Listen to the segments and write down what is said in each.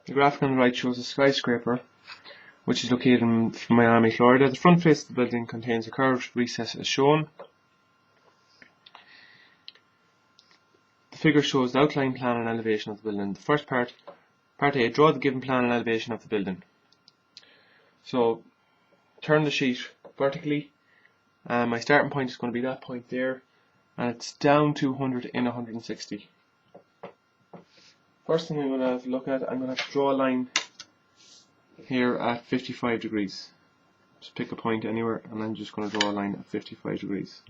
The graphic on the right shows a skyscraper which is located in Miami, Florida. The front face of the building contains a curved recess as shown. The figure shows the outline, plan and elevation of the building. The first part A, draw the given plan and elevation of the building. So turn the sheet vertically. My starting point is going to be that point there, and it's down 200 in 160. First thing I'm going to have to look at, I'm going to have to draw a line here at 55 degrees. Just pick a point anywhere and I'm just going to draw a line at 55 degrees.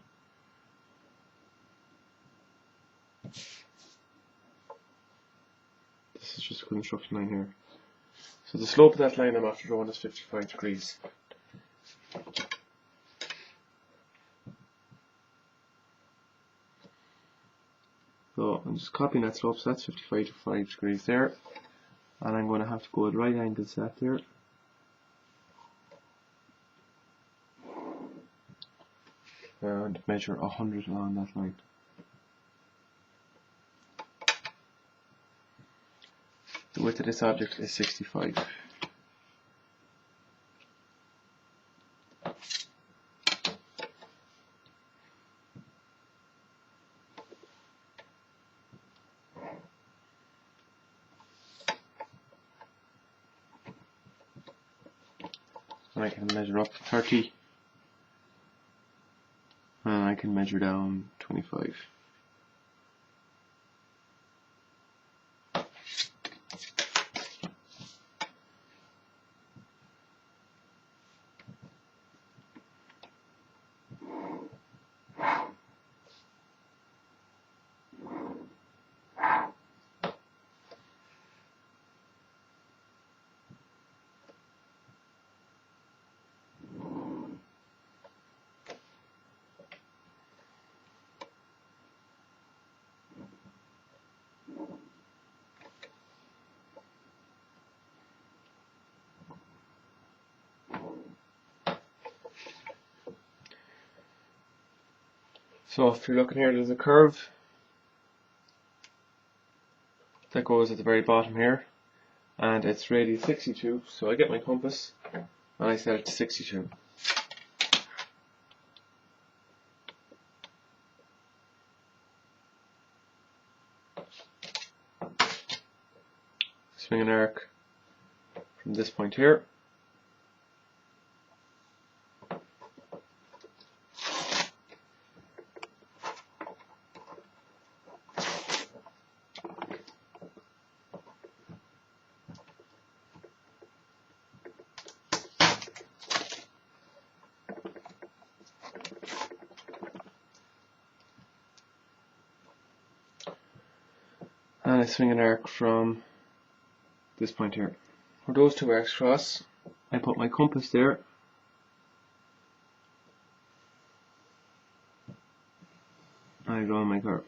This is just a construction line here. So the slope of that line I'm after drawing is 55 degrees. So I'm just copying that slope, so that's 55 degrees there. And I'm going to have to go at right angles to that there. And measure 100 along that line. The width of this object is 65. And I can measure up to 30. And I can measure down 25. So if you're looking here, there's a curve that goes at the very bottom here, and it's radius 62, so I get my compass and I set it to 62. Swing an arc from this point here. And I swing an arc from this point here. Where those two arcs cross, I put my compass there. And I draw my curve.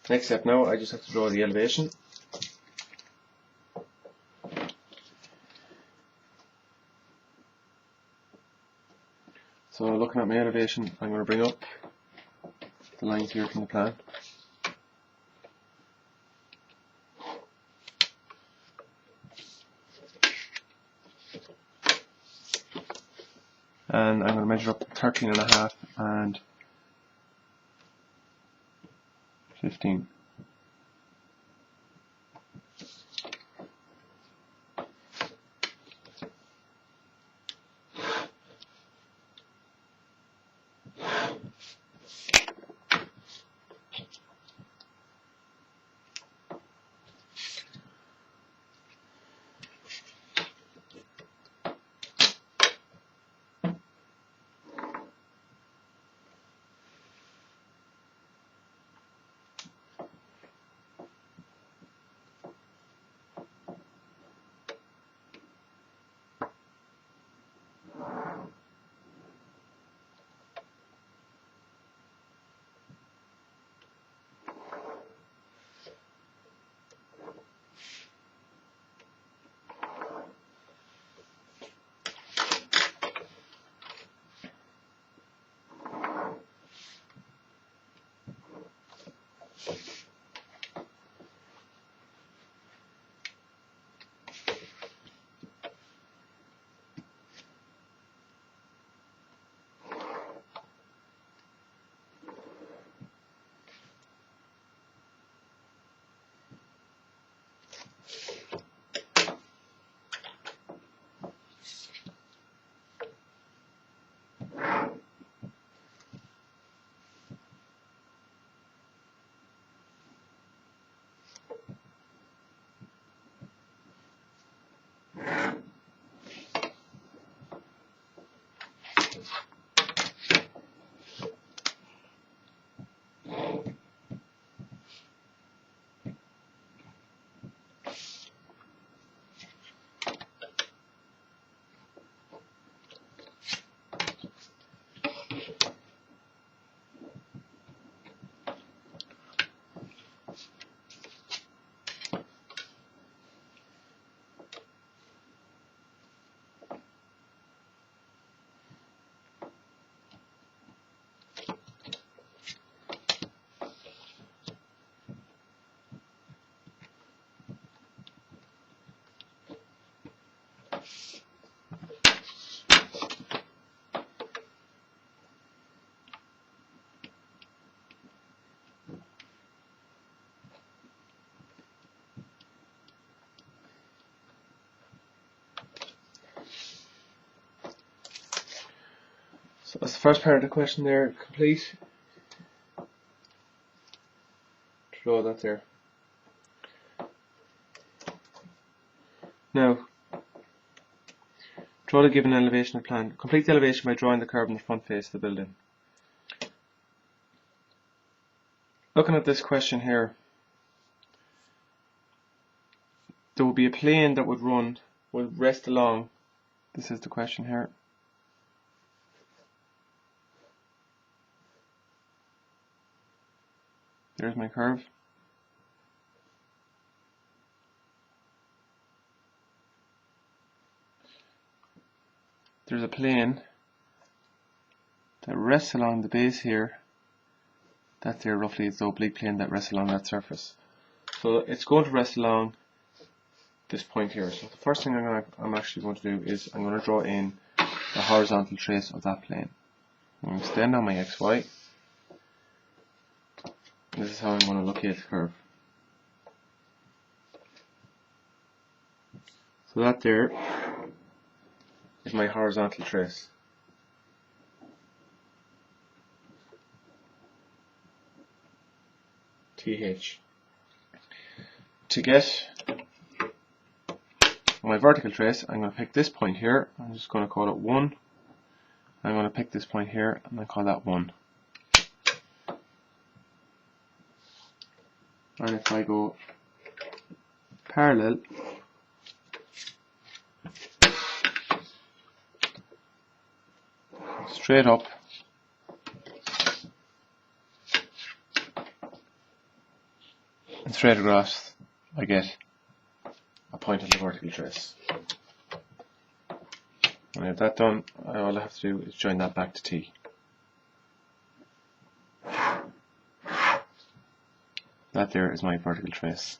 Next step now, I just have to draw the elevation. So looking at my elevation, I'm going to bring up the lines here from the plan. And I'm going to measure up 13.5 and 15. So that's the first part of the question there complete. Draw that there. Now, draw the given elevation of plan. Complete the elevation by drawing the curve in the front face of the building. Looking at this question here, there would be a plane that would rest along. This is the question here. There's my curve. There's a plane that rests along the base here. That there roughly is the oblique plane that rests along that surface. So it's going to rest along this point here. So the first thing I'm actually going to do is I'm going to draw in the horizontal trace of that plane. I'm going to extend on my XY. This is how I'm going to locate the curve. So that there is my horizontal trace. TH. To get my vertical trace, I'm going to pick this point here. I'm just going to call it 1. I'm going to pick this point here and I call that 1. And if I go parallel, straight up, and straight across, I get a point of the vertical trace. When I have that done, all I have to do is join that back to T. That there is my vertical trace.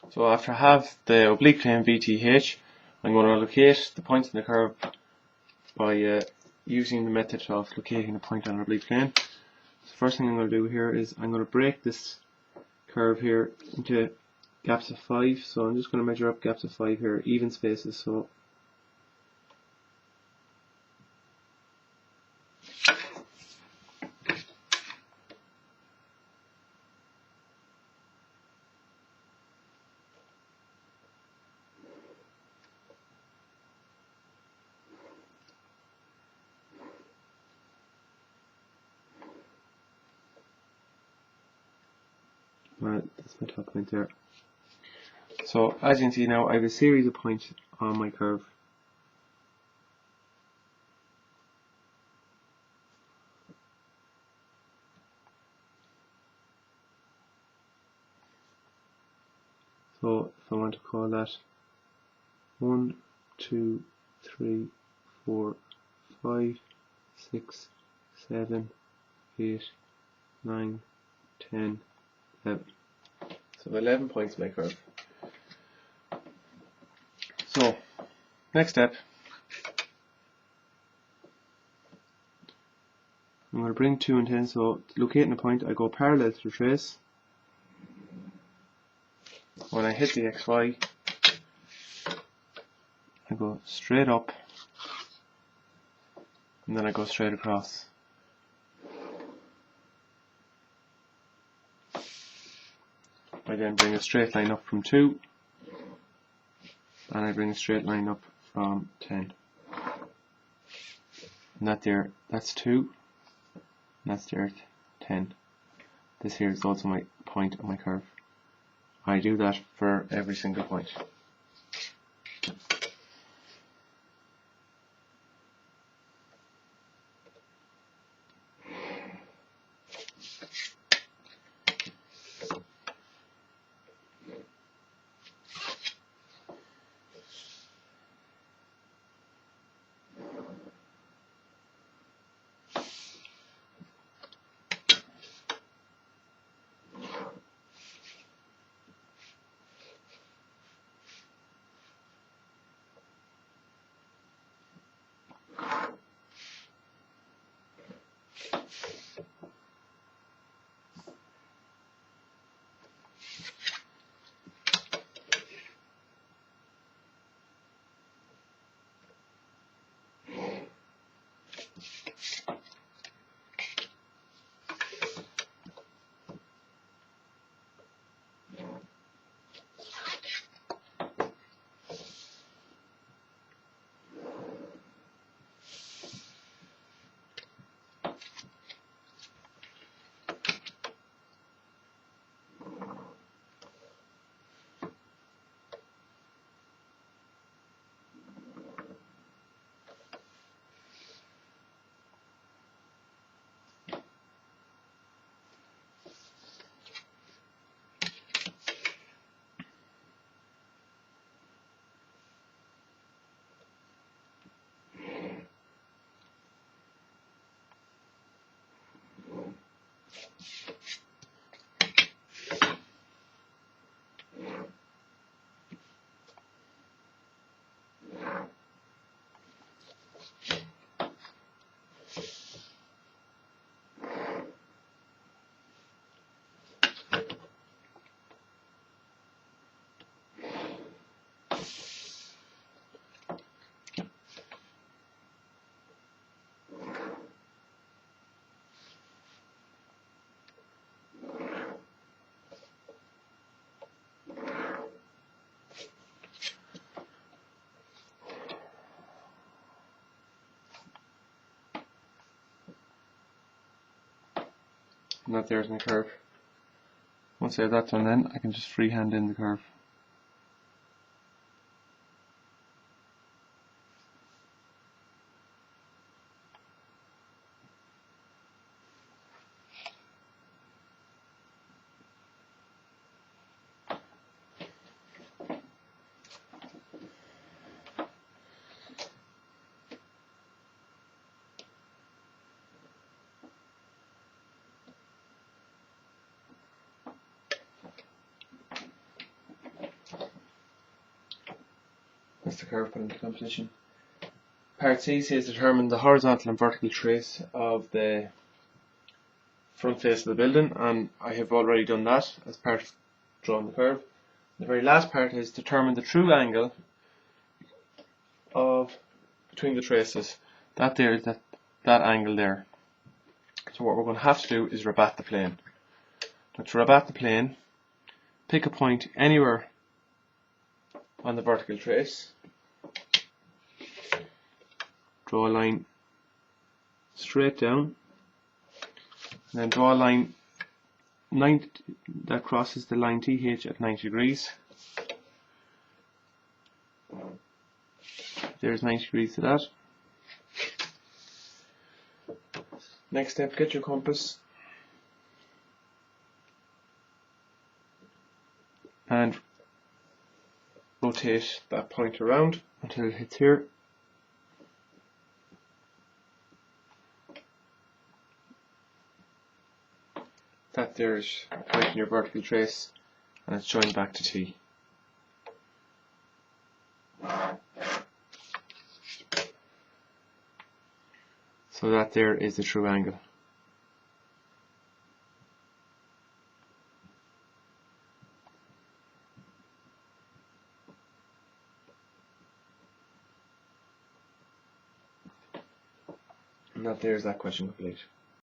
So after I have the oblique plane VTH, I'm going to locate the points in the curve by using the method of locating the point on an oblique plane. So the first thing I'm going to do here is I'm going to break this curve here into gaps of 5. So I'm just going to measure up gaps of 5 here, even spaces. So that's my top point there. So as you can see now, I have a series of points on my curve. So if I want to call that 1, 2, 3, 4, 5, 6, 7, 8, 9, 10, 11. So 11 points in my curve. So, next step, I'm going to bring 2 and 10. So, locating a point, I go parallel to the trace. When I hit the XY, I go straight up, and then I go straight across. I then bring a straight line up from 2, and I bring a straight line up from 10. And that there, that's 2, and that's there 10. This here is also my point on my curve. I do that for every single point. And that there's my curve. Once I have that done, then I can just freehand in the curve. That's the curve put into composition. Part C says determine the horizontal and vertical trace of the front face of the building, and I have already done that as part of drawing the curve. The very last part is determine the true angle between the traces. That there is that angle there. So what we're going to have to do is rabat the plane. Now to rabat the plane, pick a point anywhere on the vertical trace. Draw a line straight down, and then draw a line that crosses the line TH at 90 degrees. There's 90 degrees to that. Next step, get your compass and rotate that point around until it hits here. That there's a point in your vertical trace, and it's joined back to T. So that there is the true angle. And that there's that question complete.